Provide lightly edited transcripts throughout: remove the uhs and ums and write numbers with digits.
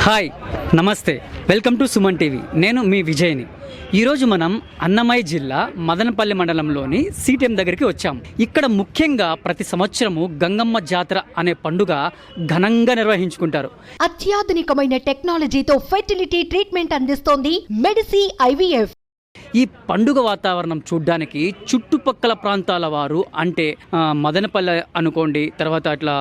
Hi నమస్తే, welcome to Suman TV. నేను మీ విజయ్ని. ఈరోజు మనం అన్నమయ్య జిల్లా మదనపల్లి మండలంలోని సిటిఎం దగ్గరికి వచ్చాం. ఇక్కడ ముఖ్యంగా ప్రతి సంవత్సరము గంగమ్మ జాతర అనే పండుగ ఘనంగా నిర్వహించుకుంటారు. అత్యాధునికమైన టెక్నాలజీతో ఫెర్టిలిటీ ట్రీట్మెంట్ అందిస్తోంది మెడిసి ఐవీఎఫ్. ఈ పండుగ వాతావరణం చూడ్డానికి చుట్టుపక్కల ప్రాంతాల వారు అంటే మదనపల్లి అనుకోండి, తర్వాత అట్లా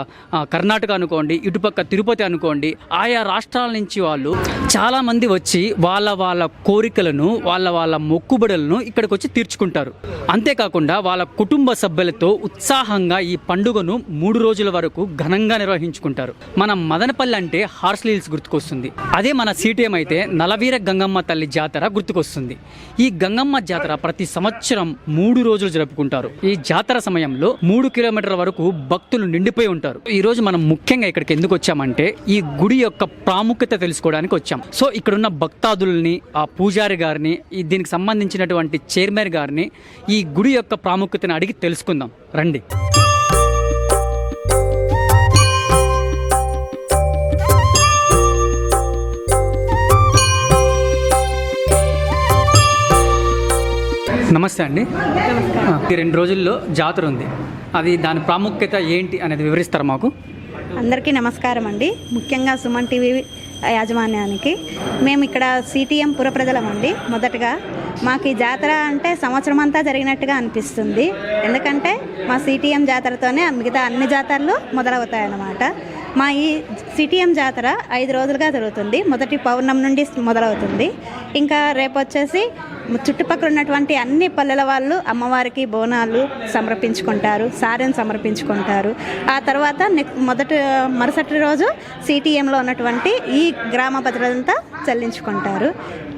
కర్ణాటక అనుకోండి, ఇటుపక్క తిరుపతి అనుకోండి, ఆయా రాష్ట్రాల నుంచి వాళ్ళు చాలామంది వచ్చి వాళ్ళ కోరికలను వాళ్ళ మొక్కుబడులను ఇక్కడికి వచ్చి తీర్చుకుంటారు. అంతేకాకుండా వాళ్ళ కుటుంబ సభ్యులతో ఉత్సాహంగా ఈ పండుగను 3 రోజుల వరకు ఘనంగా నిర్వహించుకుంటారు. మన మదనపల్లి అంటే హార్స్లీ హిల్స్ గుర్తుకొస్తుంది. అదే మన సిటిఎం అయితే నలవీర గంగమ్మ తల్లి జాతర గుర్తుకొస్తుంది. ఈ గంగమ్మ జాతర ప్రతి సంవత్సరం 3 రోజులు జరుపుకుంటారు. ఈ జాతర సమయంలో 3 కిలోమీటర్ల వరకు భక్తులు నిండిపోయి ఉంటారు. ఈ రోజు మనం ముఖ్యంగా ఇక్కడికి ఎందుకు వచ్చామంటే ఈ గుడి యొక్క ప్రాముఖ్యత తెలుసుకోవడానికి వచ్చాం. సో ఇక్కడున్న భక్తాదుల్ని, ఆ పూజారి గారిని, దీనికి సంబంధించినటువంటి చైర్మన్ గారిని ఈ గుడి యొక్క ప్రాముఖ్యతను అడిగి తెలుసుకుందాం రండి. నమస్తే అండి. ఈ 2 రోజుల్లో జాతర ఉంది, అది దాని ప్రాముఖ్యత ఏంటి అనేది వివరిస్తారు మాకు? అందరికీ నమస్కారం అండి. ముఖ్యంగా సుమన్ టీవీ యాజమాన్యానికి మేము ఇక్కడ సిటిఎం పురప్రజలం అండి. మొదటగా మాకు ఈ జాతర అంటే సంవత్సరం అంతా జరిగినట్టుగా అనిపిస్తుంది. ఎందుకంటే మా సిటిఎం జాతరతోనే మిగతా అన్ని జాతరలు మొదలవుతాయన్నమాట. మా ఈ సిటిఎం జాతర 5 రోజులుగా జరుగుతుంది. మొదటి పౌర్ణమి నుండి మొదలవుతుంది. ఇంకా రేపు వచ్చేసి చుట్టుపక్కల ఉన్నటువంటి అన్ని పల్లెల వాళ్ళు అమ్మవారికి బోనాలు సమర్పించుకుంటారు, సారెను సమర్పించుకుంటారు. ఆ తర్వాత మరుసటి రోజు సిటిఎంలో ఉన్నటువంటి ఈ గ్రామ ప్రజలంతా చెల్లించుకుంటారు.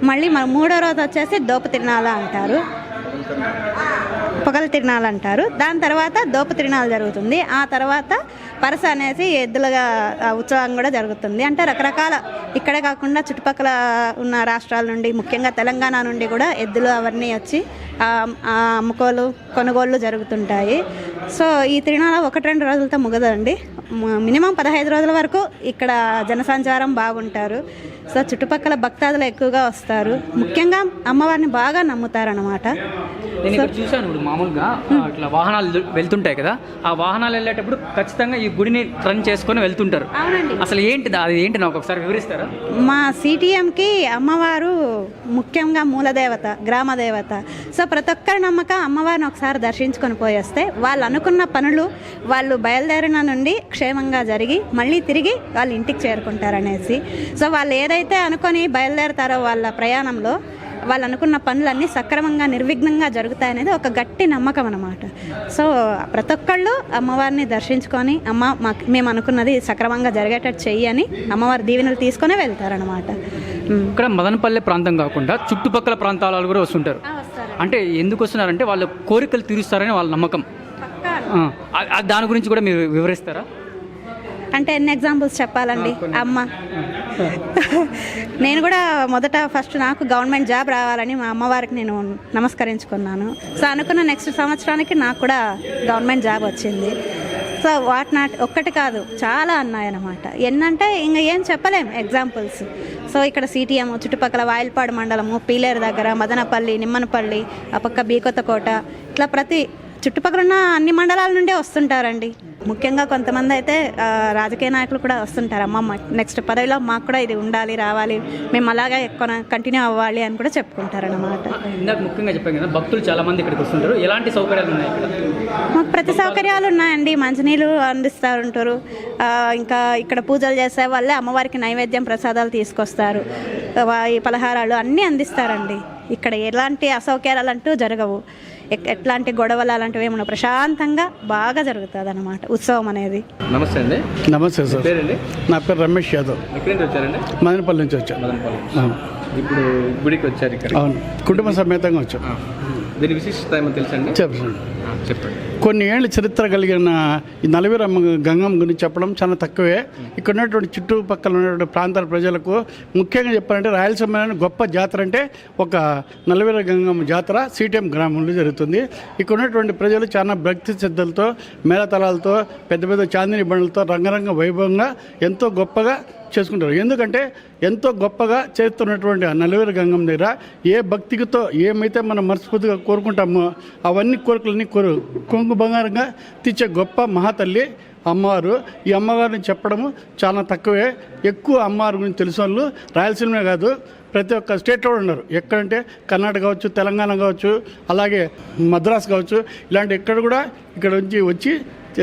మళ్ళీ 3వ రోజు వచ్చేసి దోపు తిరునాళ అంటారు, పొగల తిరునాళ్ళు అంటారు. దాని తర్వాత దోపు తిరునాళ్ళు జరుగుతుంది. ఆ తర్వాత పరస అనేసి ఎద్దులుగా ఉత్సవం కూడా జరుగుతుంది. అంటే రకరకాల ఇక్కడే కాకుండా చుట్టుపక్కల ఉన్న రాష్ట్రాల నుండి, ముఖ్యంగా తెలంగాణ నుండి కూడా ఎద్దులు అవన్నీ వచ్చి అమ్ముకోలు కొనుగోళ్ళు జరుగుతుంటాయి. సో ఈ తిరునాళ 1-2 రోజులతో ముగదండి. మినిమం 15 రోజుల వరకు ఇక్కడ జనసంచారం బాగుంటారు. సో చుట్టుపక్కల భక్తాదులు ఎక్కువగా వస్తారు. ముఖ్యంగా అమ్మవారిని బాగా నమ్ముతారన్నమాట. నేను ఇక్కడ చూశాను, ఇప్పుడు మామూలుగా ఇట్లా వాహనాలు వెళ్తుంటాయి కదా, ఆ వాహనాలు వెళ్ళేటప్పుడు ఖచ్చితంగా ఈ గుడిని రన్ చేసుకొని వెళ్తుంటారు. అవునండి. అసలు అది ఏంటి నాకు ఒకసారి వివరిస్తారా? మా సిటిఎంకి అమ్మవారు ముఖ్యంగా మూలదేవత, గ్రామ దేవత. సో ప్రతి ఒక్కరి నమ్మకం అమ్మవారిని ఒకసారి దర్శించుకొని పోయేస్తే వాళ్ళు అనుకున్న పనులు వాళ్ళు బయలుదేరిన నుండి క్షేమంగా జరిగి మళ్ళీ తిరిగి వాళ్ళ ఇంటికి చేరుకుంటారనేసి. సో వాళ్ళు ఏదైతే అనుకొని బయలుదేరతారో వాళ్ళ ప్రయాణంలో వాళ్ళు అనుకున్న పనులన్నీ సక్రమంగా నిర్విఘ్నంగా జరుగుతాయనేది ఒక గట్టి నమ్మకం అన్నమాట. సో ప్రతి ఒక్కళ్ళు అమ్మవారిని దర్శించుకొని మేము అనుకున్నది సక్రమంగా జరిగేటట్టు చెయ్యి అని అమ్మవారి దీవెనలు తీసుకొని వెళ్తారనమాట. ఇక్కడ మదనపల్లి ప్రాంతం కాకుండా చుట్టుపక్కల ప్రాంతాల వాళ్ళు కూడా వస్తుంటారు. అంటే ఎందుకు వస్తున్నారంటే వాళ్ళ కోరికలు తీరుస్తారని వాళ్ళ నమ్మకం. దాని గురించి కూడా మీరు వివరిస్తారా? అంటే ఎన్ని ఎగ్జాంపుల్స్ చెప్పాలండి. నేను కూడా ఫస్ట్ నాకు గవర్నమెంట్ జాబ్ రావాలని మా అమ్మవారికి నేను నమస్కరించుకున్నాను. సో అనుకున్న నెక్స్ట్ సంవత్సరానికి నాకు కూడా గవర్నమెంట్ జాబ్ వచ్చింది. సో ఒక్కటి కాదు, చాలా అన్నాయన్నమాట. ఎన్నంటే ఇంకా ఏం చెప్పలేం ఎగ్జాంపుల్స్. సో ఇక్కడ సిటిఎం చుట్టుపక్కల వాయిల్పాడు మండలము, పీలేరు దగ్గర, మదనపల్లి, నిమ్మనపల్లి, ఆ పక్క బీకొత్తకోట, ఇట్లా ప్రతి చుట్టుపక్కల ఉన్న అన్ని మండలాల నుండే వస్తుంటారండి. ముఖ్యంగా కొంతమంది అయితే రాజకీయ నాయకులు కూడా వస్తుంటారు. నెక్స్ట్ పదవిలో మాకు కూడా ఇది ఉండాలి, రావాలి, మేము అలాగే ఎక్కువ కంటిన్యూ అవ్వాలి అని కూడా చెప్పుకుంటారన్నమాట. ఇందాక ముఖ్యంగా చెప్పాను కదా, భక్తులు చాలా మంది ఇక్కడికి వస్తుంటారు. ఎలాంటి సౌకర్యాలు ఉన్నాయి ఇక్కడ? మాకు ప్రతి సౌకర్యాలు ఉన్నాయండి. మంచినీళ్ళు అందిస్తారు ఉంటారు. ఇంకా ఇక్కడ పూజలు చేసే వాళ్ళే అమ్మవారికి నైవేద్యం ప్రసాదాలు తీసుకొస్తారు. ఈ పలహారాలు అన్నీ అందిస్తారండి. ఇక్కడ ఎలాంటి అసౌకర్యాలు అంటూ జరగవు. ఎట్లాంటి గొడవలు అలాంటివి ఏమన్నా ప్రశాంతంగా బాగా జరుగుతుంది అన్నమాట ఉత్సవం అనేది. నమస్తే అండి. నమస్తే సార్. పేరండి? నా పేరు రమేష్ యాదవ్. ఎక్కడి నుంచి వచ్చారండి? మదనపల్లి నుంచి వచ్చాను. మదనపల్లి. ఇప్పుడు గుడికి వచ్చారు ఇక్కడ? అవును, కుటుంబ సమేతంగా వచ్చాం. దీని విశిష్టత ఏమో తెలుసండి? చెప్పండి. కొన్ని ఏళ్ళ చరిత్ర కలిగిన ఈ నలవీర గంగమ్మ గురించి చెప్పడం చాలా తక్కువే. ఇక్కడ ఉన్నటువంటి చుట్టుపక్కల ఉన్నటువంటి ప్రాంతాల ప్రజలకు ముఖ్యంగా చెప్పాలంటే రాయలసీమలోని గొప్ప జాతర అంటే ఒక నలవీర గంగమ్మ జాతర సిటిఎం గ్రామంలో జరుగుతుంది. ఇక్కడ ఉన్నటువంటి ప్రజలు చాలా భక్తి శ్రద్ధలతో, మేళతాళాలతో, పెద్ద పెద్ద చాందిని బండ్లతో రంగరంగ వైభవంగా ఎంతో గొప్పగా చేసుకుంటారు. ఎందుకంటే ఎంతో గొప్పగా చేస్తున్నటువంటి ఆ నలువేరు గంగమ్మ దగ్గర ఏ భక్తితో ఏమైతే మనం మనస్ఫూర్తిగా కోరుకుంటామో అవన్నీ కోరికలన్నీ కొంగు బంగారంగా తీర్చే గొప్ప మహాతల్లి అమ్మవారు. ఈ అమ్మవారిని చెప్పడము చాలా తక్కువే. ఎక్కువ అమ్మవారి గురించి తెలిసిన వాళ్ళు రాయలసీమే కాదు, ప్రతి ఒక్క స్టేట్లో ఉన్నారు. ఎక్కడంటే కర్ణాటక కావచ్చు, తెలంగాణ కావచ్చు, అలాగే మద్రాసు కావచ్చు, ఇలాంటి ఎక్కడ కూడా ఇక్కడ నుంచి వచ్చి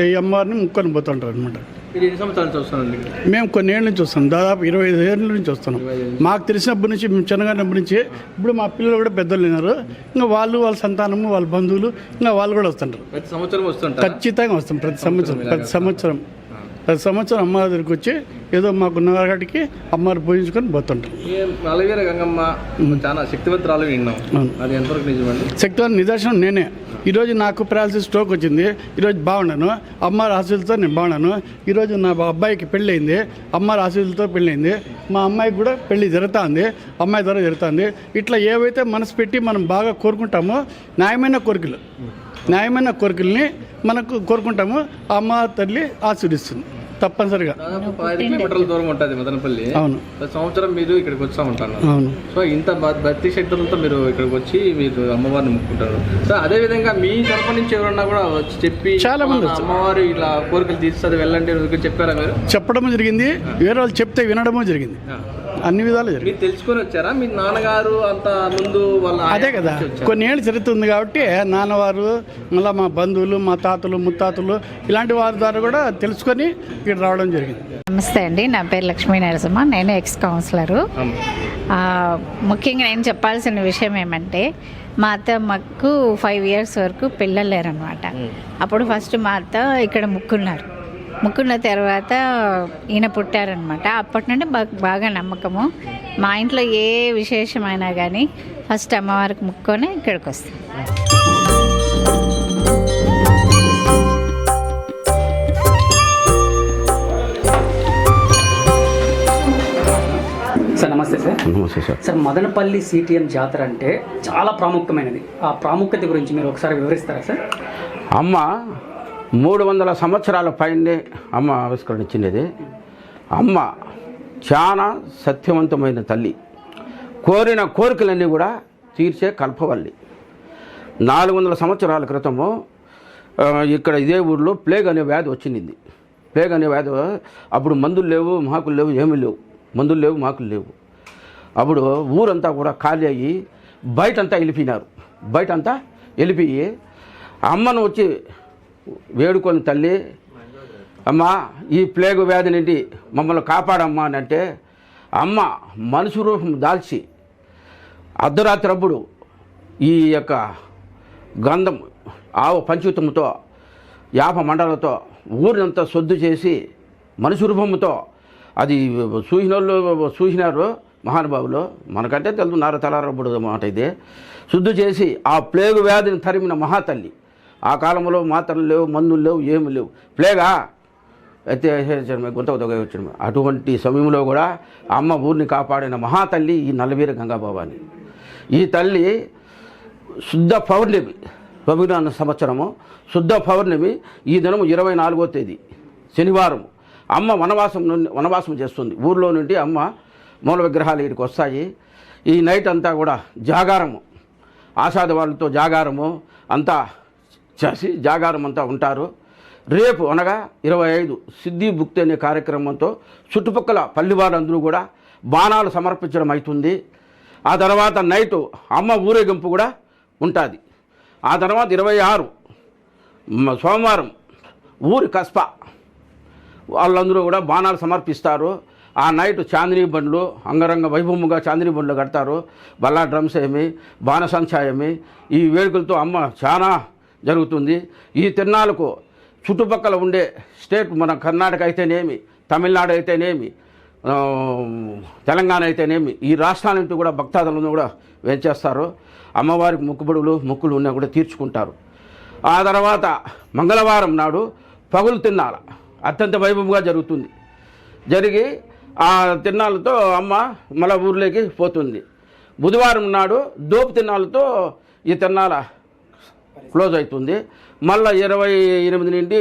ఈ అమ్మవారిని ముక్కొని పోతుంటారు అనమాట. మీరు ఎన్ని సంవత్సరాలు చూస్తానండి? మేము కొన్ని ఏళ్ళ నుంచి వస్తున్నాం, దాదాపు 25 ఏళ్ళ నుంచి వస్తున్నాం. మాకు తెలిసినప్పటి నుంచి, మేము చిన్నగానప్పటి నుంచి, ఇప్పుడు మా పిల్లలు కూడా పెద్దలు ఉన్నారు. ఇంకా వాళ్ళు, వాళ్ళ సంతానము, వాళ్ళ బంధువులు, ఇంకా వాళ్ళు కూడా వస్తుంటారు. ప్రతి సంవత్సరం వస్తుంటారు? ఖచ్చితంగా వస్తాం. ప్రతి సంవత్సరం అమ్మవారి దగ్గరికి వచ్చి ఏదో మాకున్న వాటికి అమ్మవారు పూజించుకొని పోతుంటాం. నలవేర గంగమ్మ చాలా శక్తివంతురాలు విన్నాం, అది ఎంతవరకు నిజమండి? శక్తివంత నిదర్శనం నేనే. ఈరోజు నాకు పెరాలసిస్ స్ట్రోక్ వచ్చింది, ఈరోజు బాగున్నాను. అమ్మవారి ఆశీస్సులతో నేను బాగున్నాను. ఈరోజు నా అబ్బాయికి పెళ్ళి అయింది, అమ్మవారి ఆశీస్సులతో పెళ్ళి అయింది. మా అమ్మాయికి కూడా పెళ్ళి జరుగుతుంది, అమ్మాయి ద్వారా జరుగుతుంది. ఇట్లా ఏవైతే మనసు పెట్టి మనం బాగా కోరుకుంటామో న్యాయమైన కోరికల్ని మనకు కోరుకుంటామో అమ్మ తల్లి ఆశీర్వదిస్తుంది తప్పనిసరిగా. దాదాపు 10 కిలోమీటర్ల దూరం ఉంటుంది మదనపల్లి. అవును. ప్రతి సంవత్సరం మీరు ఇక్కడికి వచ్చా ఉంటారు. అవును. సో ఇంత భక్తి శక్తులతో మీరు ఇక్కడికి వచ్చి మీరు అమ్మవారిని ముక్కుంటారు. సో అదే విధంగా మీ తరపు నుంచి ఎవరన్నా కూడా వచ్చి చెప్పి చాలా మంది అమ్మవారు ఇలా కోరికలు తీస్తుంది వెళ్ళండి చెప్పారా? మీరు చెప్పడము జరిగింది, వేరే వాళ్ళు చెప్తే వినడము జరిగింది, అన్ని విధాలు జరిగింది. మీరు తెలుసుకొని వచ్చారా? మీ నాన్నగారు అంత ముందు వాళ్ళ అదే కదా, కొన్ని ఏళ్ళు చరిత్ర ఉంది కాబట్టి నాన్నవారు, మళ్ళీ మా బంధువులు, మా తాతలు, ముత్తాతలు ఇలాంటి వారి ద్వారా కూడా తెలుసుకొని ఇక్కడ రావడం జరిగింది. నమస్తే అండి, నా పేరు లక్ష్మీ నరసింహ, నేను ఎక్స్ కౌన్సిలరు. ముఖ్యంగా నేను చెప్పాల్సిన విషయం ఏమంటే, మా అత్తమ్మకు 5 years వరకు పిల్లలు లేరనమాట. అప్పుడు ఫస్ట్ మా అత్త ఇక్కడ ముక్కున్న తర్వాత ఈయన పుట్టారనమాట. అప్పటి నుండి బాగా నమ్మకము. మా ఇంట్లో ఏ విశేషమైనా కానీ ఫస్ట్ అమ్మవారికి ముక్కొని ఇక్కడికి వస్తాం. సార్ నమస్తే సార్. నమస్తే సార్. సార్ మదనపల్లి సిటిఎం జాతర అంటే చాలా ప్రాముఖ్యమైనది. ఆ ప్రాముఖ్యత గురించి మీరు ఒకసారి వివరిస్తారా సార్? అమ్మ 300 సంవత్సరాల పైనే అమ్మ ఆవిష్కరించినది. అమ్మ చాలా సత్యవంతమైన తల్లి, కోరిన కోరికలన్నీ కూడా తీర్చే కల్పవల్లి. 400 సంవత్సరాల క్రితము ఇక్కడ ఇదే ఊళ్ళో ప్లేగ్ అనే వ్యాధి వచ్చింది. ప్లేగ్ అనే వ్యాధి అప్పుడు మందులు లేవు, మాకులు లేవు, ఏమీ లేవు, మందులు లేవు, మాకులు లేవు. అప్పుడు ఊరంతా కూడా ఖాళీ అయ్యి బయటంతా వెళ్ళిపోయి అమ్మను వచ్చి వేడుకొని, తల్లి అమ్మ ఈ ప్లేగు వ్యాధి నుండి మమ్మల్ని కాపాడమ్మా అని అంటే, అమ్మ మనుషు రూపం దాల్చి అర్ధరాత్రి అప్పుడు ఈ యొక్క గంధం ఆవు పంచుతంతో 50 మండలతో ఊరినంతా శుద్ధి చేసి మనుషు రూపంతో, అది చూసినారు మహానుభావులు, మనకంటే తెలుసున్నారు తలారప్పుడు మాట. ఇది శుద్ధి చేసి ఆ ప్లేగు వ్యాధిని తరిమిన మహాతల్లి. ఆ కాలంలో మాత్రలు లేవు, మందులు లేవు, ఏమి లేవు. ప్లేగా అయితే గుంతకు తొగ వచ్చాడు. అటువంటి సమయంలో కూడా అమ్మ ఊరిని కాపాడిన మహాతల్లి ఈ నల్లవీర గంగాభవాని. ఈ తల్లి శుద్ధ పౌర్ణమి, 2000 సంవత్సరము శుద్ధ పౌర్ణమి ఈ దినము 24వ తేదీ శనివారం అమ్మ వనవాసం చేస్తుంది. ఊర్లో నుండి అమ్మ మూల విగ్రహాలు ఇక్కడికి వస్తాయి. ఈ నైట్ అంతా కూడా జాగారము, ఆషాఢ వాళ్ళతో జాగారము అంతా చేసి జాగారం అంతా ఉంటారు. రేపు అనగా 25 సిద్ధి భుక్తి అనే కార్యక్రమంతో చుట్టుపక్కల పల్లివారందరూ కూడా బాణాలు సమర్పించడం అవుతుంది. ఆ తర్వాత నైటు అమ్మ ఊరేగింపు కూడా ఉంటుంది. ఆ తర్వాత 26 సోమవారం ఊరి కస్బా వాళ్ళందరూ కూడా బాణాలు సమర్పిస్తారు. ఆ నైట్ చాందినీ బండ్లు అంగరంగ వైభవముగా చాందినీ బండ్లు కడతారు. బల్లా డ్రమ్స్ ఏమి, బాణసంచా ఏమి, ఈ వేడుకలతో అమ్మ చాలా జరుగుతుంది. ఈ తిరునాళ్ళకు చుట్టుపక్కల ఉండే స్టేట్, మన కర్ణాటక అయితేనేమి, తమిళనాడు అయితేనేమి, తెలంగాణ అయితేనేమి, ఈ రాష్ట్రాల నుంచి కూడా భక్తాదులను కూడా వేచేస్తారు. అమ్మవారికి మొక్కులు ఉన్నా కూడా తీర్చుకుంటారు. ఆ తర్వాత మంగళవారం నాడు పగులు తిన్నాల అత్యంత వైభవంగా జరుగుతుంది. జరిగి ఆ తిన్నాళ్ళతో అమ్మ మళ్ళా ఊర్లోకి పోతుంది. బుధవారం నాడు దోపు తిన్నాళ్ళతో ఈ తిన్నాల క్లోజ్ అవుతుంది. మళ్ళీ 28 నుండి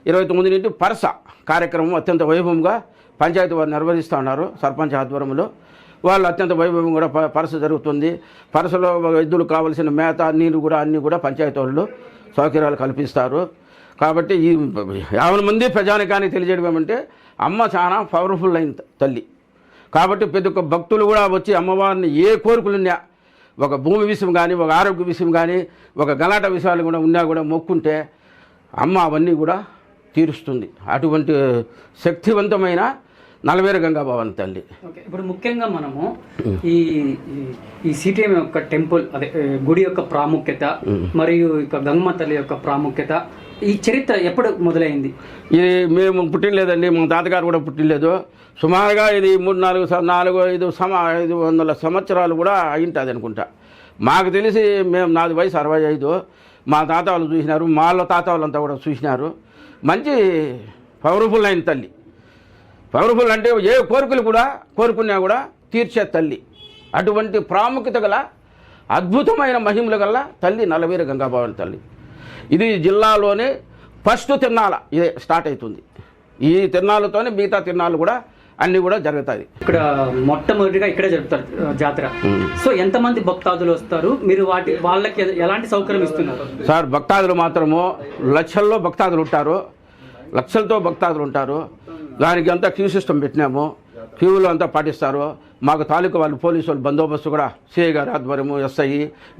29 నుండి పరస కార్యక్రమం అత్యంత వైభవంగా పంచాయతీ వారు నిర్వహిస్తూ ఉన్నారు సర్పంచ్ ఆధ్వర్యంలో. వాళ్ళు అత్యంత వైభవం కూడా పరస జరుగుతుంది. పరసలో ఎద్దులు కావలసిన మేత నీరు కూడా అన్నీ కూడా పంచాయతీ వాళ్ళు సౌకర్యాలు కల్పిస్తారు. కాబట్టి ఈ 50 మంది ప్రజానికానికి తెలియజేయడం ఏమంటే అమ్మ చాలా పవర్ఫుల్ అయిన తల్లి. కాబట్టి ప్రతి ఒక్క భక్తులు కూడా వచ్చి అమ్మవారిని ఏ కోరికలున్నా, ఒక భూమి విషయం కానీ, ఒక ఆరోగ్య విషయం కానీ, ఒక గలాట విషయాలు కూడా ఉన్నా కూడా మొక్కుంటే అమ్మ అవన్నీ కూడా తీరుస్తుంది. అటువంటి శక్తివంతమైన నలవేరు గంగా భవాని తల్లి. ఓకే, ఇప్పుడు ముఖ్యంగా మనము ఈ సిటిఎం యొక్క టెంపుల్ అదే గుడి యొక్క ప్రాముఖ్యత మరియు ఇక గంగమ్మ తల్లి యొక్క ప్రాముఖ్యత, ఈ చరిత్ర ఎప్పుడు మొదలైంది? ఇది మేము పుట్టినలేదండి, మా తాతగారు కూడా పుట్టినలేదు. సుమారుగా ఇది 500 సంవత్సరాలు కూడా అయింటుంది అనుకుంటా. మాకు తెలిసి నాది వయసు 65. మా తాత వాళ్ళు చూసినారు, మా తాత వాళ్ళంతా కూడా చూసినారు. మంచి పవర్ఫుల్ అయిన తల్లి. పవర్ఫుల్ అంటే ఏ కోరికలు కూడా కోరుకున్నా కూడా తీర్చే తల్లి. అటువంటి ప్రాముఖ్యత గల అద్భుతమైన మహిమలు గల తల్లి నలవేరు గంగా భవాని తల్లి. ఇది జిల్లాలోనే ఫస్ట్ తిరునాళ ఇదే స్టార్ట్ అవుతుంది. ఈ తిరునాళ్ళతోనే మిగతా తిరునాళ్ళు కూడా అన్నీ కూడా జరుగుతాయి. ఇక్కడ మొట్టమొదటిగా ఇక్కడే జరుపుతారు జాతర. సో ఎంతమంది భక్తాదులు వస్తారు? మీరు వాళ్ళకి ఎలాంటి సౌకర్యం ఇస్తున్నారు? సార్, భక్తాదులు మాత్రము లక్షల్లో భక్తాదులు ఉంటారు. దానికి అంతా క్యూ సిస్టమ్ పెట్టినాము. క్యూలో అంతా పాటిస్తారు. మాకు తాలూకా వాళ్ళు పోలీసు వాళ్ళు బందోబస్తు కూడా సిఐ గారి ఆధ్వర్యము, ఎస్ఐ,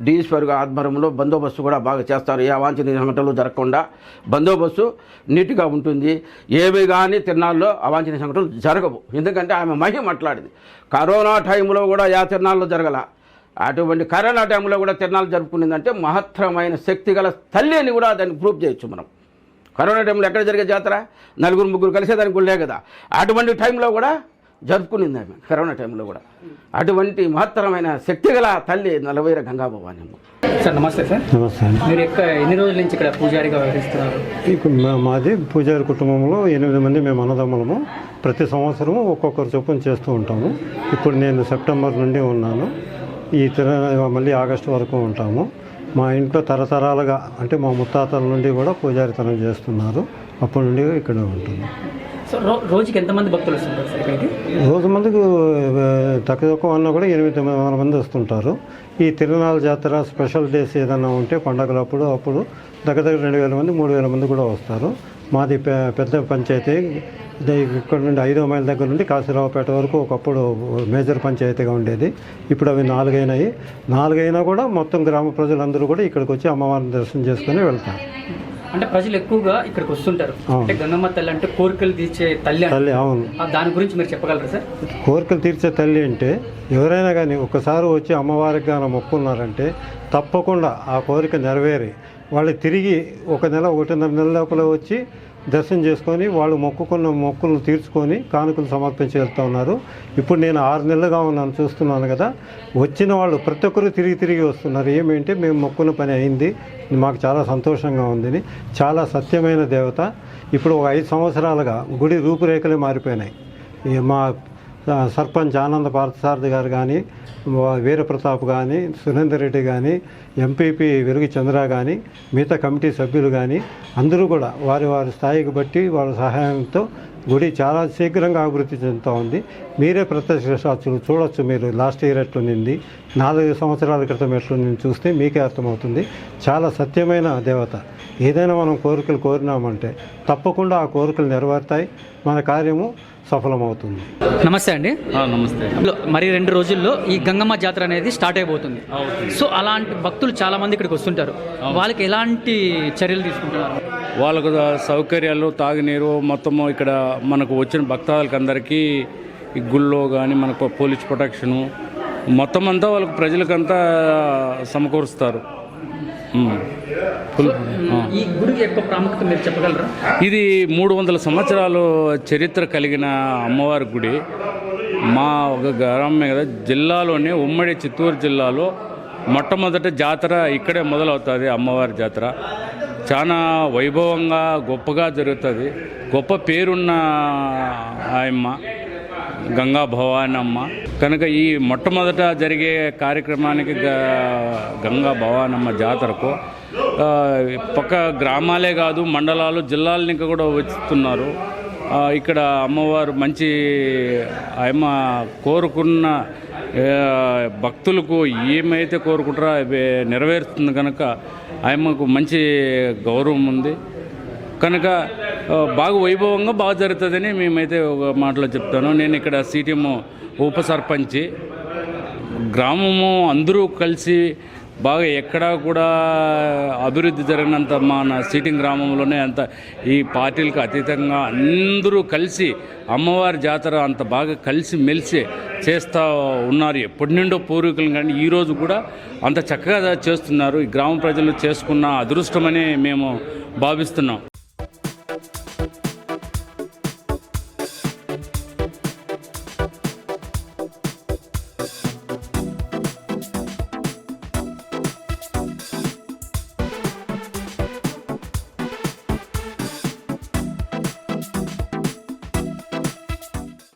డిఎస్పీ గారి ఆధ్వర్యంలో బందోబస్తు కూడా బాగా చేస్తారు. ఏ అవాంఛనీయ సంఘటనలు జరగకుండా బందోబస్తు నీట్గా ఉంటుంది. ఏవి కానీ తిరునాళ్ళలో అవాంఛనీయ సంఘటనలు జరగవు. ఎందుకంటే ఆమె మహిమ అట్లాంటిది. కరోనా టైంలో కూడా తిరునాళ్ళలో జరగల. అటువంటి కరోనా టైంలో కూడా తిరునాళ్ళు జరుపుకునేదంటే మహత్తరమైన శక్తి గల తల్లి అని కూడా దాన్ని ప్రూఫ్ చేయొచ్చు మనం. కరోనా టైంలో ఎక్కడ జరిగే జాతర 4-3 కలిసేదానికి కూడా కదా. అటువంటి టైంలో కూడా జరుపుకునింది ఆమె, కరోనా టైంలో కూడా. అటువంటి మహత్తరమైన శక్తి గల తల్లి నలవేరు గంగా భవాని అమ్మ. సార్ నమస్తే. సార్ నమస్తే. మీరు ఎన్ని రోజుల నుంచి ఇక్కడ పూజారిగా వ్యవహరిస్తున్నారు? మాది పూజారి కుటుంబంలో 8 మంది మేము అన్నదమ్ములము. ప్రతి సంవత్సరము ఒక్కొక్కరు చొప్పున చేస్తూ ఉంటాము. ఇప్పుడు నేను సెప్టెంబర్ నుండి ఉన్నాను. మళ్ళీ ఆగస్టు వరకు ఉంటాము. మా ఇంట్లో తరతరాలుగా అంటే మా ముత్తాతల నుండి కూడా పూజారితనం చేస్తున్నారు. అప్పటి నుండి ఇక్కడ ఉంటుంది. సో రోజుకి ఎంతమంది భక్తులు వస్తుంటారు సార్ ఇక్కడికి? రోజు మందికి తక్కువ అన్నా కూడా 800 మంది వస్తుంటారు. ఈ తిరునాళ్ళ జాతర స్పెషల్ డేస్ ఏదైనా ఉంటే పండగలప్పుడు అప్పుడు దగ్గర 2,000 మంది 3,000 మంది కూడా వస్తారు. మాది పెద్ద పంచాయతీ. ఇక్కడ నుండి 5వ మైల్ దగ్గర నుండి కాశీరావుపేట వరకు ఒకప్పుడు మేజర్ పంచాయతీగా ఉండేది. ఇప్పుడు అవి 4 అయినాయి. 4 అయినా కూడా మొత్తం గ్రామ ప్రజలందరూ కూడా ఇక్కడికి వచ్చి అమ్మవారిని దర్శనం చేసుకుని వెళ్తారు. అంటే ప్రజలు ఎక్కువగా ఇక్కడికి వస్తుంటారు. అంటే గంగమ్మ తల్లి అంటే కోరికలు తీర్చే తల్లి. అవును. దాని గురించి మీరు చెప్పగలరా సార్? కోరికలు తీర్చే తల్లి అంటే ఎవరైనా కానీ ఒకసారి వచ్చి అమ్మవారికి కానీ మొక్కున్నారంటే తప్పకుండా ఆ కోరిక నెరవేరి వాళ్ళు తిరిగి 1-1.5 నెలల లోపల వచ్చి దర్శనం చేసుకొని వాళ్ళు మొక్కుకున్న మొక్కులు తీర్చుకొని కానుకలు సమర్పించి వెళ్తూ ఉన్నారు. ఇప్పుడు నేను 6 నెలలుగా ఉన్నాను, చూస్తున్నాను కదా. వచ్చిన వాళ్ళు ప్రతి ఒక్కరు తిరిగి వస్తున్నారు. ఏమేంటే మేము మొక్కున్న పని అయింది, మాకు చాలా సంతోషంగా ఉంది. చాలా సత్యమైన దేవత. ఇప్పుడు ఒక 5 సంవత్సరాలుగా గుడి రూపురేఖలే మారిపోయినాయి. మా సర్పంచ్ ఆనంద పార్థసారథి గారు కానీ, వీరప్రతాప్ కానీ, సురేందర్ రెడ్డి కానీ, ఎంపీపీ వెలుగు చంద్ర కానీ, మిగతా కమిటీ సభ్యులు కానీ అందరూ కూడా వారి స్థాయికి బట్టి వాళ్ళ సహాయంతో గుడి చాలా శీఘ్రంగా అభివృద్ధి చెందుతూ ఉంది. మీరే ప్రత్యక్ష సాక్షులు చూడొచ్చు. మీరు లాస్ట్ ఇయర్ ఎట్లుంది, 4 సంవత్సరాల క్రితం ఎట్లుంది చూస్తే మీకే అర్థమవుతుంది. చాలా సత్యమైన దేవత. ఏదైనా మనం కోరికలు కోరినామంటే తప్పకుండా ఆ కోరికలు నెరవేరుతాయి, మన కార్యము సఫలమవుతుంది. నమస్తే అండి. నమస్తే. మరి 2 రోజుల్లో ఈ గంగమ్మ జాతర అనేది స్టార్ట్ అయిపోతుంది. సో అలాంటి భక్తులు చాలా మంది ఇక్కడికి వస్తుంటారు. వాళ్ళకి ఎలాంటి చర్యలు తీసుకుంటున్నారు? వాళ్ళకు సౌకర్యాలు, తాగునీరు మొత్తము ఇక్కడ మనకు వచ్చిన భక్తాదులకు అందరికీ ఈ గుళ్ళో కానీ మనకు పోలీస్ ప్రొటెక్షను మొత్తం అంతా వాళ్ళకు ప్రజలకంతా సమకూరుస్తారు. ఈ గుడికి యొక్క ప్రాముఖ్యత మీరు చెప్పగలరా? ఇది 300 సంవత్సరాలు చరిత్ర కలిగిన అమ్మవారి గుడి. మా ఒక గ్రామమే కదా, జిల్లాలోనే ఉమ్మడి చిత్తూరు జిల్లాలో మొట్టమొదటి జాతర ఇక్కడే మొదలవుతుంది. అమ్మవారి జాతర చాలా వైభవంగా గొప్పగా జరుగుతుంది. గొప్ప పేరున్న ఆయమ్మ గంగా భవాని అమ్మ కనుక ఈ మొట్టమొదట జరిగే కార్యక్రమానికి గంగా భవానమ్మ జాతరకు పక్క గ్రామాలే కాదు మండలాలు, జిల్లాల నుంచి కూడా వస్తున్నారు. ఇక్కడ అమ్మవారు మంచి ఆయమ్మ కోరుకున్న భక్తులకు ఏమైతే కోరుకుంటారో అవి నెరవేరుస్తుంది కనుక ఆయమ్మకు మంచి గౌరవం ఉంది కనుక బాగా వైభవంగా బాగా జరుగుతుందని మేమైతే ఒక మాటలో చెప్తాను. నేను ఇక్కడ సిటిఎం ఉప సర్పంచి, గ్రామము అందరూ కలిసి బాగా ఎక్కడా కూడా అభివృద్ధి జరిగినంత మన సిటింగ్ గ్రామంలోనే అంత ఈ పార్టీలకు అతీతంగా అందరూ కలిసి అమ్మవారి జాతర అంత బాగా కలిసి మెలిసి చేస్తూ ఉన్నారు. ఎప్పటి నుండో పూర్వీకులు కానీ ఈరోజు కూడా అంత చక్కగా చేస్తున్నారు. ఈ గ్రామ ప్రజలు చేసుకున్న అదృష్టమని మేము భావిస్తున్నాం.